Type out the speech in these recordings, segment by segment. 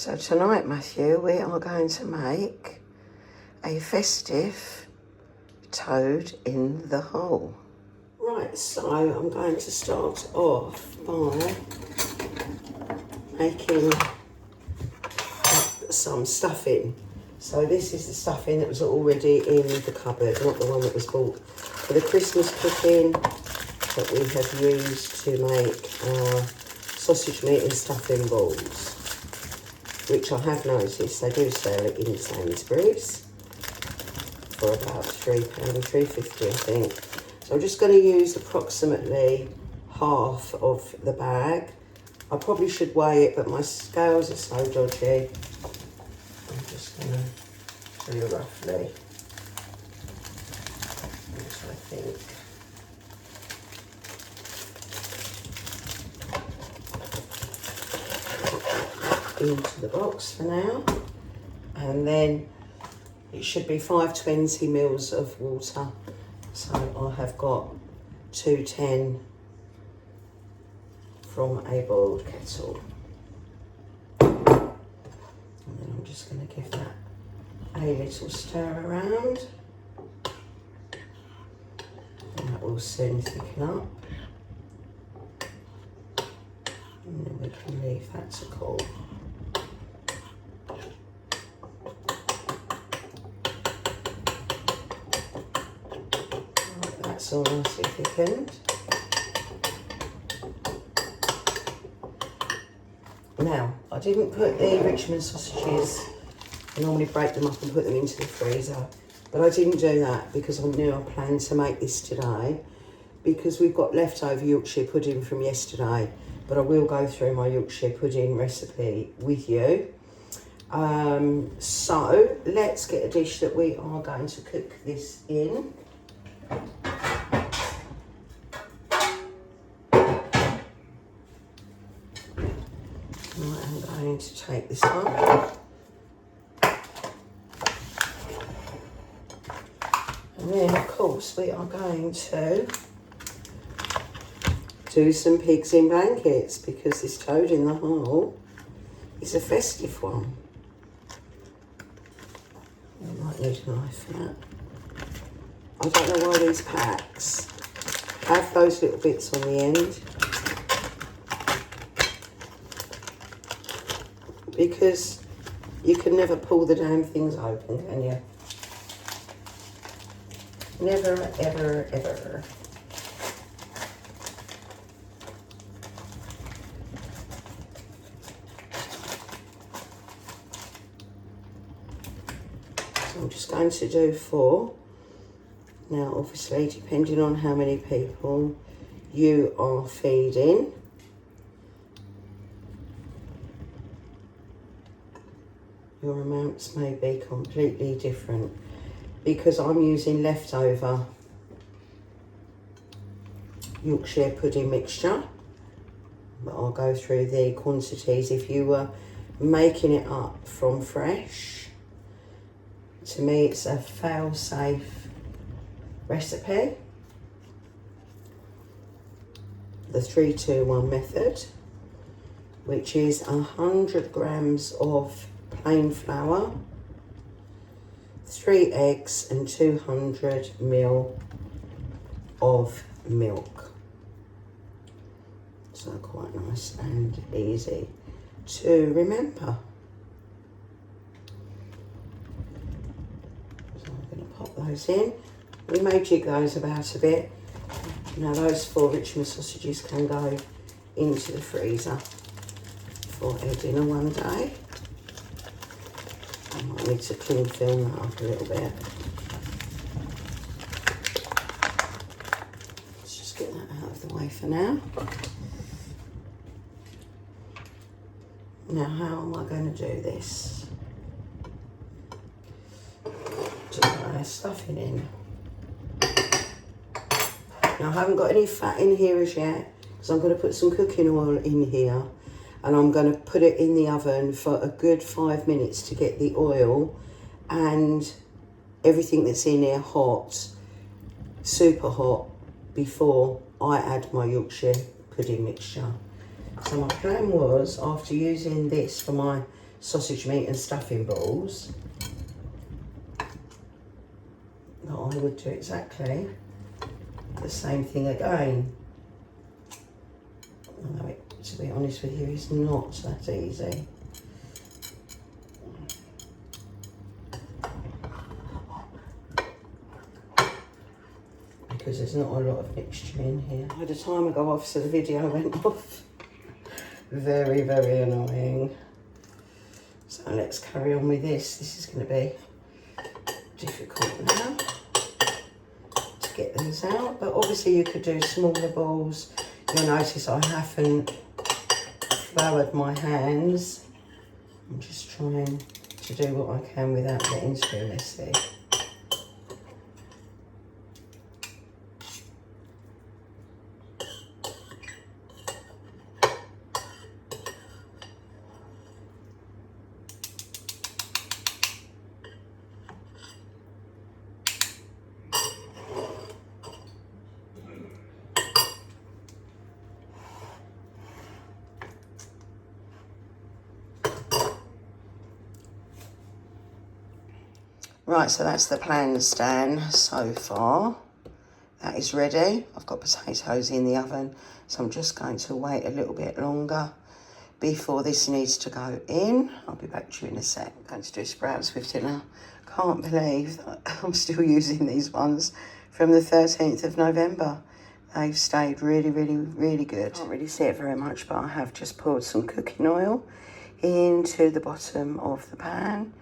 So tonight, Matthew, we are going to make a festive toad in the hole. Right, so I'm going to start off by making some stuffing. So this is the stuffing that was already in the cupboard, not the one that was bought for the Christmas cooking that we have used to make our sausage meat and stuffing balls, which I have noticed they do sell it in Sainsbury's for about £3, £3.50 I think. So I'm just going to use approximately half of the bag. I probably should weigh it, but my scales are so dodgy. I'm just going to tell you roughly what I think. Into the box for now, and then it should be 520 mils of water. So I have got 210 from a boiled kettle, and then I'm just going to give that a little stir around, and that will soon thicken up, and then we can leave that to cool. That's all nicely thickened. Now, I didn't put the Richmond sausages, I normally break them up and put them into the freezer, but I didn't do that because I knew I planned to make this today, because we've got leftover Yorkshire pudding from yesterday, but I will go through my Yorkshire pudding recipe with you. So let's get a dish that we are going to cook this in. I'm going to take this on, and then of course we are going to do some pigs in blankets, because this toad in the hole is a festive one. I might need a knife for that. I don't know why these packs have those little bits on the end, because you can never pull the damn things open, can you? Never, ever, ever. So I'm just going to do 4. Now, obviously, depending on how many people you are feeding, your amounts may be completely different, because I'm using leftover Yorkshire pudding mixture, but I'll go through the quantities. If you were making it up from fresh, to me it's a fail-safe recipe, the 3-2-1 method, which is 100 grams of plain flour, 3 eggs and 200 ml of milk. So quite nice and easy to remember. So I'm going to pop those in. We may jig those about a bit. Now those 4 Richmond sausages can go into the freezer for a dinner one day. I might need to cling film that up a little bit. Let's just get that out of the way for now. Now, how am I going to do this? To put stuffing in. Now, I haven't got any fat in here as yet, because I'm going to put some cooking oil in here, and I'm going to put it in the oven for a good 5 minutes to get the oil and everything that's in here hot, super hot, before I add my Yorkshire pudding mixture. So my plan was, after using this for my sausage meat and stuffing balls, that I would do exactly the same thing again. Although it, to be honest with you, is not that easy. Because there's not a lot of mixture in here. I had a timer go off, so the video went off. Very, very annoying. So let's carry on with this. This is going to be difficult now to get these out, but obviously you could do smaller balls. You'll notice I haven't floured my hands. I'm just trying to do what I can without getting too messy. Right, so that's the plan stand so far. That is ready. I've got potatoes in the oven, so I'm just going to wait a little bit longer before this needs to go in. I'll be back to you in a sec. I'm going to do sprouts with dinner. Can't believe that I'm still using these ones from the 13th of November. They've stayed really, really, really good. Can't really see it very much, but I have just poured some cooking oil into the bottom of the pan.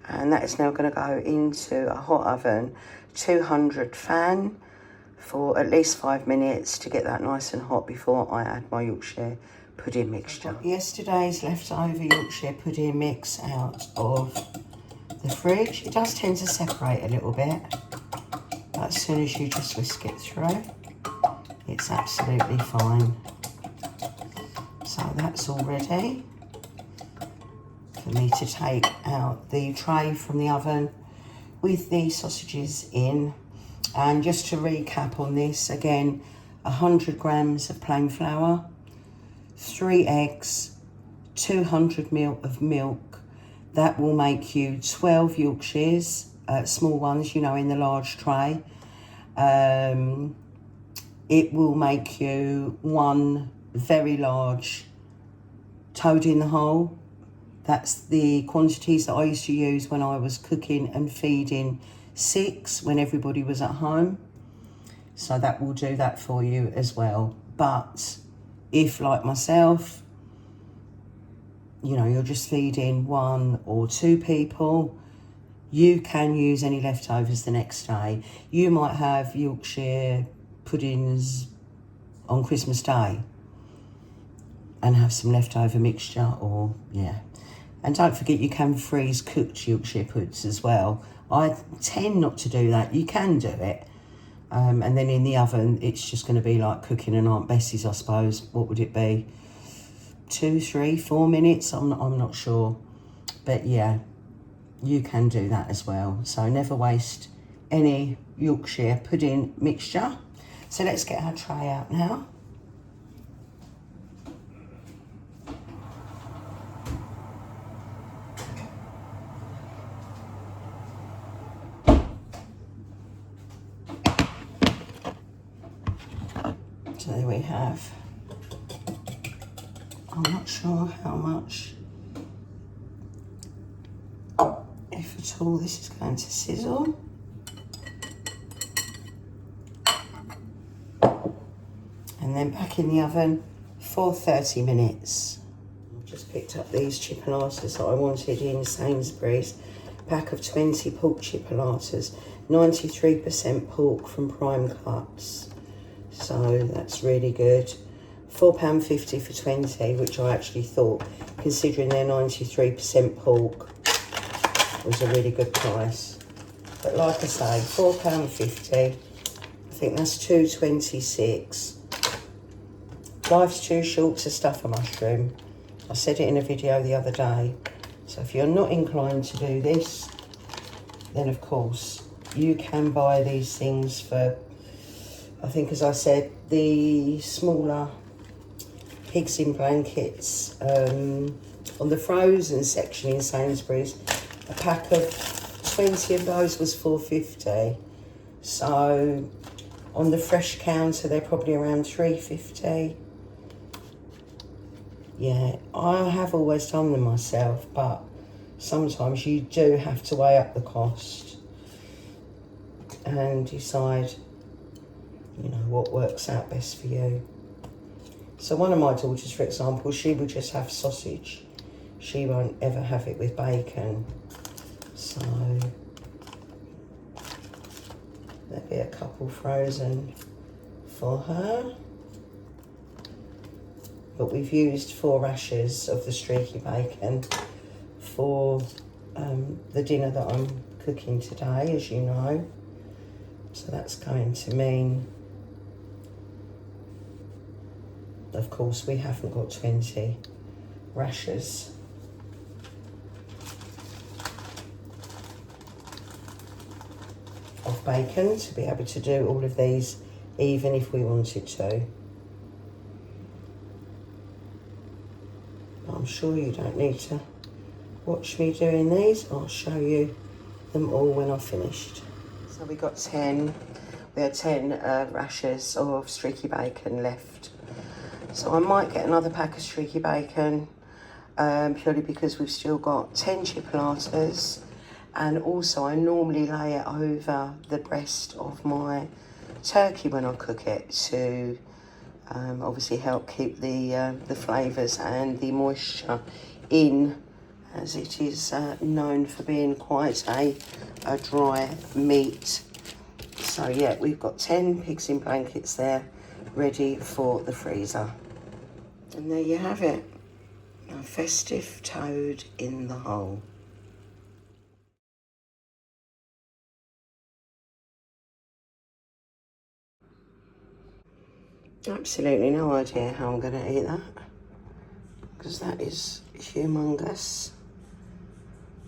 And that is now going to go into a hot oven, 200 fan, for at least 5 minutes to get that nice and hot before I add my Yorkshire pudding mixture. Yesterday's leftover Yorkshire pudding mix out of the fridge. It does tend to separate a little bit, but as soon as you just whisk it through, it's absolutely fine. So that's all ready for me to take out the tray from the oven with the sausages in. And just to recap on this again, 100 grams of plain flour, 3 eggs, 200 ml of milk. That will make you 12 Yorkshires, small ones, you know, in the large tray. It will make you 1 very large toad in the hole. That's the quantities that I used to use when I was cooking and feeding 6 when everybody was at home. So that will do that for you as well. But if, like myself, you know, you're just feeding 1 or 2 people, you can use any leftovers the next day. You might have Yorkshire puddings on Christmas Day and have some leftover mixture, or yeah. And don't forget, you can freeze cooked Yorkshire puds as well. I tend not to do that. You can do it. And then in the oven, it's just going to be like cooking an Aunt Bessie's, I suppose. What would it be? 2, 3, 4 minutes? I'm not sure. But yeah, you can do that as well. So never waste any Yorkshire pudding mixture. So let's get our tray out now. So there we have, I'm not sure how much, if at all, this is going to sizzle. And then back in the oven for 30 minutes. I've just picked up these chipolatas that I wanted in Sainsbury's. Pack of 20 pork chipolatas, 93% pork from Prime Cuts. So that's really good. £4.50 for 20, which I actually thought, considering they're 93% pork, was a really good price. But like I say, £4.50. I think that's £2.26. Life's too short to stuff a mushroom. I said it in a video the other day. So if you're not inclined to do this, then of course you can buy these things for, I think, as I said, the smaller pigs in blankets on the frozen section in Sainsbury's, a pack of 20 of those was £4.50. So on the fresh counter, they're probably around £3.50. Yeah, I have always done them myself, but sometimes you do have to weigh up the cost and decide, you know, what works out best for you. So one of my daughters, for example, she will just have sausage. She won't ever have it with bacon. So there'll be a couple frozen for her. But we've used 4 rashers of the streaky bacon for the dinner that I'm cooking today, as you know. So that's going to mean, of course, we haven't got 20 rashers. Of bacon to be able to do all of these, even if we wanted to. But I'm sure you don't need to watch me doing these. I'll show you them all when I've finished. So we got 10. We had 10 rashers of streaky bacon left. So I might get another pack of streaky bacon, purely because we've still got 10 chipolatas. And also I normally lay it over the breast of my turkey when I cook it to obviously help keep the flavours and the moisture in, as it is known for being quite a dry meat. So yeah, we've got 10 pigs in blankets there ready for the freezer. And there you have it, a festive toad in the hole. Absolutely no idea how I'm going to eat that, because that is humongous.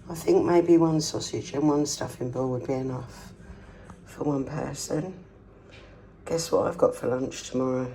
I think maybe 1 sausage and 1 stuffing ball would be enough for 1 person. Guess what I've got for lunch tomorrow?